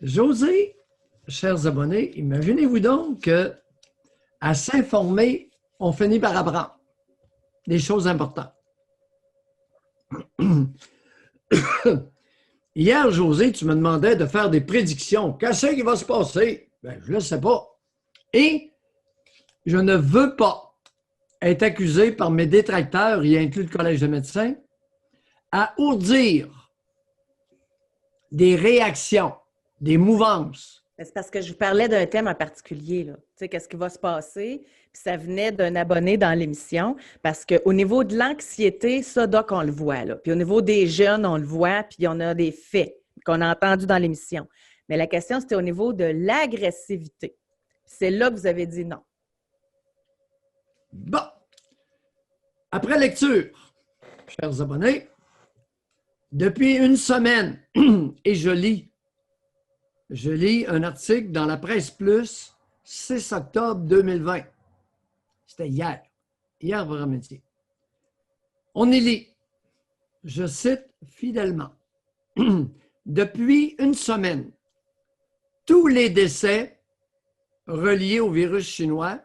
José, chers abonnés, imaginez-vous donc qu'à s'informer, on finit par apprendre des choses importantes. Hier, José, tu me demandais de faire des prédictions. Qu'est-ce qui va se passer? Ben, je ne le sais pas. Et je ne veux pas être accusé par mes détracteurs, y inclus le Collège de médecins, à ourdir des réactions, des mouvances. C'est parce que je vous parlais d'un thème en particulier, là. Tu sais, qu'est-ce qui va se passer? Puis ça venait d'un abonné dans l'émission, parce qu'au niveau de l'anxiété, ça, Doc, on le voit, là. Puis au niveau des jeunes, on le voit, puis on a des faits qu'on a entendus dans l'émission. Mais la question, c'était au niveau de l'agressivité. C'est là que vous avez dit non. Bon. Après lecture, chers abonnés, depuis une semaine, et je lis un article dans la Presse Plus, 6 octobre 2020. C'était hier après-midi. On y lit, je cite fidèlement, depuis une semaine, tous les décès reliés au virus chinois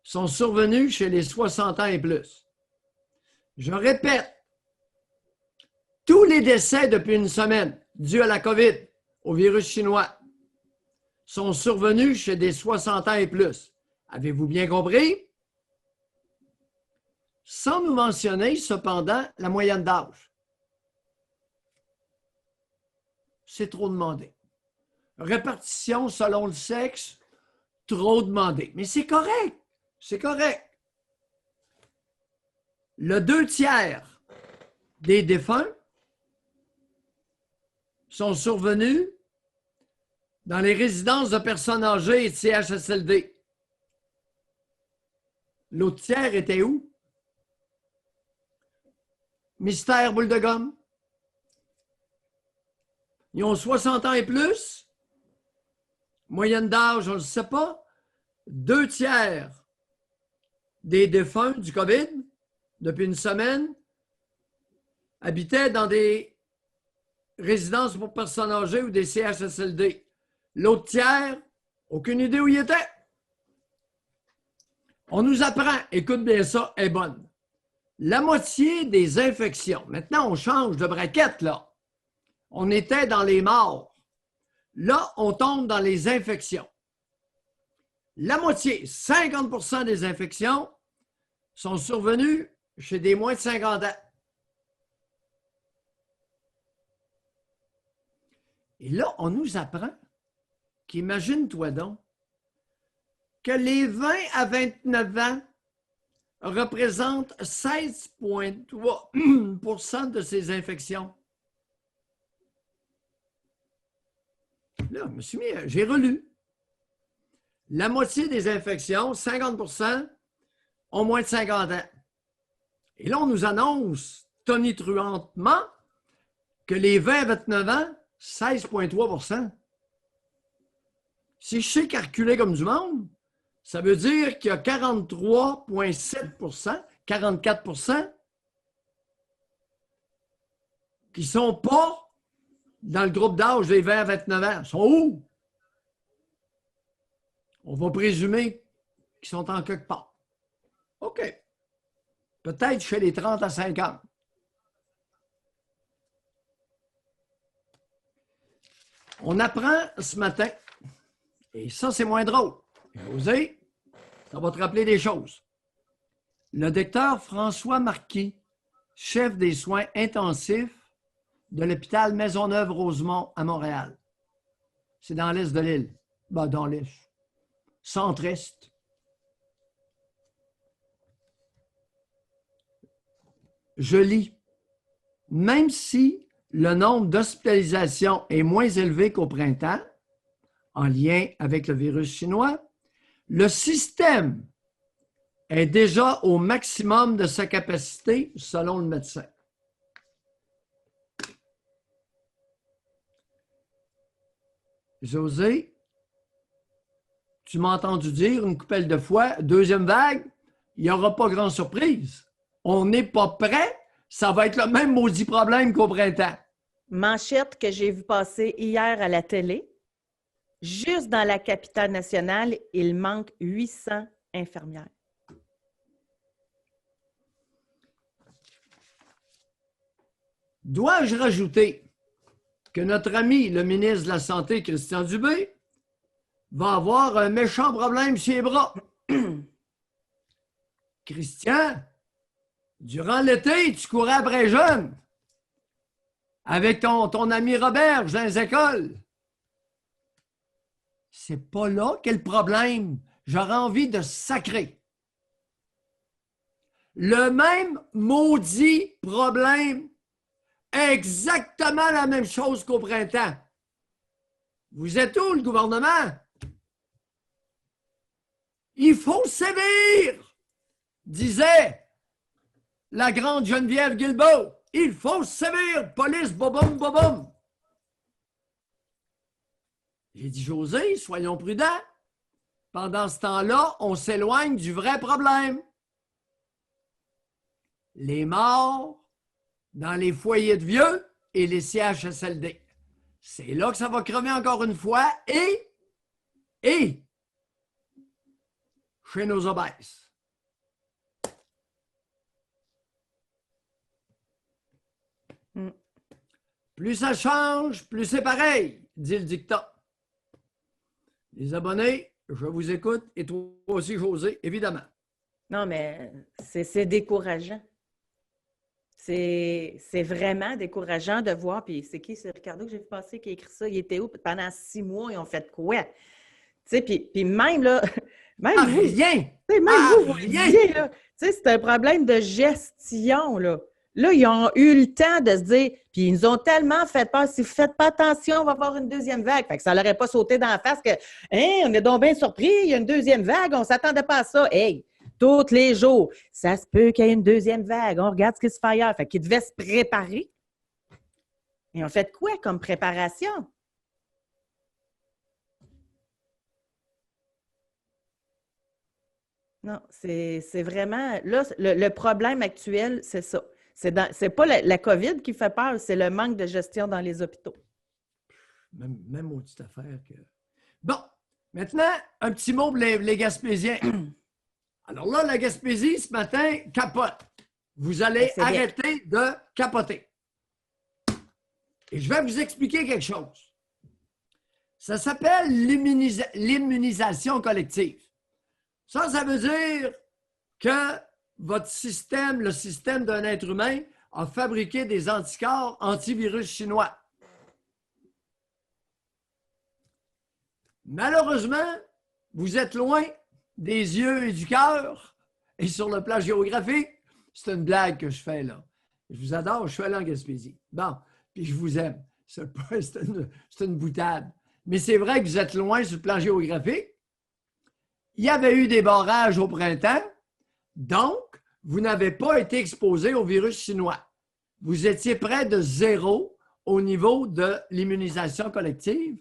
sont survenus chez les 60 ans et plus. Je répète, tous les décès depuis une semaine dus à la COVID, au virus chinois, sont survenus chez des 60 ans et plus. Avez-vous bien compris? Sans nous mentionner, cependant, la moyenne d'âge. C'est trop demandé. Répartition selon le sexe, trop demandé. Mais c'est correct. C'est correct. Le 2/3 des défunts sont survenus dans les résidences de personnes âgées et de CHSLD. L'autre tiers était où? Mystère boule de gomme. Ils ont 60 ans et plus. Moyenne d'âge, on ne le sait pas. 2/3 des défunts du COVID, depuis une semaine, habitaient dans des résidences pour personnes âgées ou des CHSLD. L'autre tiers, aucune idée où il était. On nous apprend, écoute bien ça, est bonne. La moitié des infections, maintenant on change de braquette là. On était dans les morts. Là, on tombe dans les infections. La moitié, 50% des infections sont survenues chez des moins de 50 ans. Et là, on nous apprend qu'imagine-toi donc que les 20 à 29 ans représentent 16,3% de ces infections. Là, je me suis mis, j'ai relu. La moitié des infections, 50%, ont moins de 50 ans. Et là, on nous annonce tonitruantement que les 20 à 29 ans, 16,3%. Si je sais calculer comme du monde, ça veut dire qu'il y a 43,7%, 44% qui ne sont pas dans le groupe d'âge des 20 à 29 ans. Ils sont où? On va présumer qu'ils sont en quelque part. OK. Peut-être chez les 30 à 50. On apprend ce matin, et ça, c'est moins drôle. José, ça va te rappeler des choses. Le docteur François Marquis, chef des soins intensifs de l'hôpital Maisonneuve-Rosemont à Montréal. C'est dans l'est de l'île. Ben, dans l'est. Centre-est. Je lis. Même si le nombre d'hospitalisations est moins élevé qu'au printemps, en lien avec le virus chinois, le système est déjà au maximum de sa capacité, selon le médecin. José, tu m'as entendu dire une couple de fois, deuxième vague, il n'y aura pas grande surprise. On n'est pas prêt, ça va être le même maudit problème qu'au printemps. Manchette que j'ai vu passer hier à la télé. Juste dans la capitale nationale, il manque 800 infirmières. Dois-je rajouter que notre ami, le ministre de la Santé, Christian Dubé, va avoir un méchant problème sur les bras. Christian, durant l'été, tu courais après jeunes avec ton ami Robert dans les écoles. C'est pas là qu'est le problème. J'aurais envie de sacrer. Le même maudit problème, exactement la même chose qu'au printemps. Vous êtes où, le gouvernement? Il faut sévir, disait la grande Geneviève Guilbeault. Il faut sévir, police, boboum, boboum. J'ai dit, José, soyons prudents. Pendant ce temps-là, on s'éloigne du vrai problème. Les morts dans les foyers de vieux et les CHSLD. C'est là que ça va crever encore une fois et chez nos obèses. Plus ça change, plus c'est pareil, dit le dictat. Les abonnés, je vous écoute et toi aussi, José, évidemment. Non, mais c'est décourageant. C'est vraiment décourageant de voir. Puis c'est qui? C'est Ricardo que j'ai vu passer qui a écrit ça. Il était où? Pendant 6 mois, ils ont fait quoi? Tu sais, puis même là, même vous, rien! Vous disiez, là, tu sais, c'est un problème de gestion, là. Là, ils ont eu le temps de se dire, puis ils nous ont tellement fait peur, si vous ne faites pas attention, on va avoir une deuxième vague. Fait que ça leur aurait pas sauté dans la face que, on est donc bien surpris, il y a une deuxième vague, on ne s'attendait pas à ça. Hey, tous les jours, ça se peut qu'il y ait une deuxième vague, on regarde ce qui se fait ailleurs. Fait qu'ils devaient se préparer. Et on fait quoi comme préparation? Non, c'est vraiment, là, le problème actuel, c'est ça. C'est pas la COVID qui fait peur, c'est le manque de gestion dans les hôpitaux. Même maudite affaire que... Bon, maintenant, un petit mot pour les Gaspésiens. Alors là, la Gaspésie, ce matin, capote. Vous allez arrêter de capoter. Et je vais vous expliquer quelque chose. Ça s'appelle l'immunisation collective. Ça veut dire que votre système, le système d'un être humain, a fabriqué des anticorps antivirus chinois. Malheureusement, vous êtes loin des yeux et du cœur. Et sur le plan géographique, c'est une blague que je fais là. Je vous adore, je suis allé en Gaspésie. Bon, puis je vous aime. C'est une boutade. Mais c'est vrai que vous êtes loin sur le plan géographique. Il y avait eu des barrages au printemps, donc vous n'avez pas été exposé au virus chinois. Vous étiez près de 0 au niveau de l'immunisation collective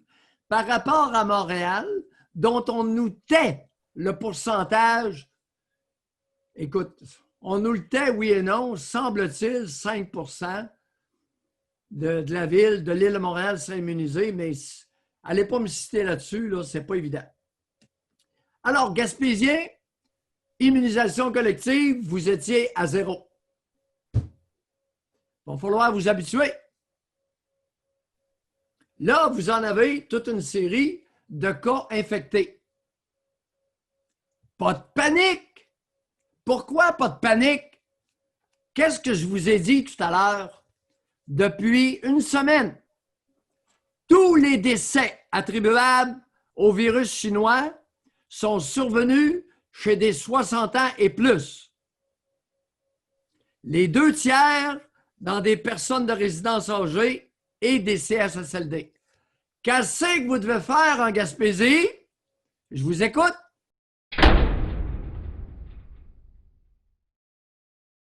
par rapport à Montréal, dont on nous tait le pourcentage. Écoute, on nous le tait, oui et non, semble-t-il, 5 % de la ville, de l'île de Montréal serait immunisée, mais allez pas me citer là-dessus, là, c'est pas évident. Alors, Gaspésien, immunisation collective, vous étiez à 0. Il va falloir vous habituer. Là, vous en avez toute une série de cas infectés. Pas de panique. Pourquoi pas de panique? Qu'est-ce que je vous ai dit tout à l'heure? Depuis une semaine, tous les décès attribuables au virus chinois sont survenus chez des 60 ans et plus. Les 2/3 dans des personnes de résidence âgée et des CHSLD. Qu'est-ce que vous devez faire en Gaspésie? Je vous écoute.